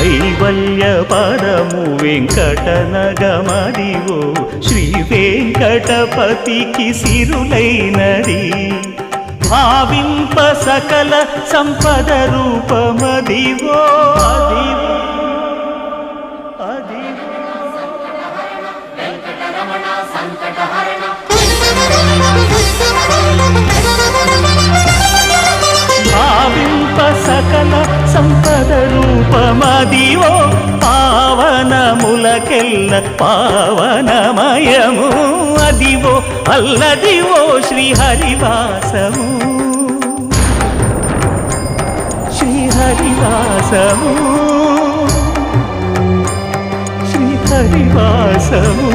కైవల్య పదము వెంకటనగమదివో శ్రీ వెంకటపతికి సిరులైనది భావింప సకల సంపద రూపమదివో అదివో భావింప సకల సంపద రూపమదివో పావనములకెల్ల పావనమయము అదివో అల్లదివో శ్రీహరివాసము శ్రీహరివాసము శ్రీహరివాసము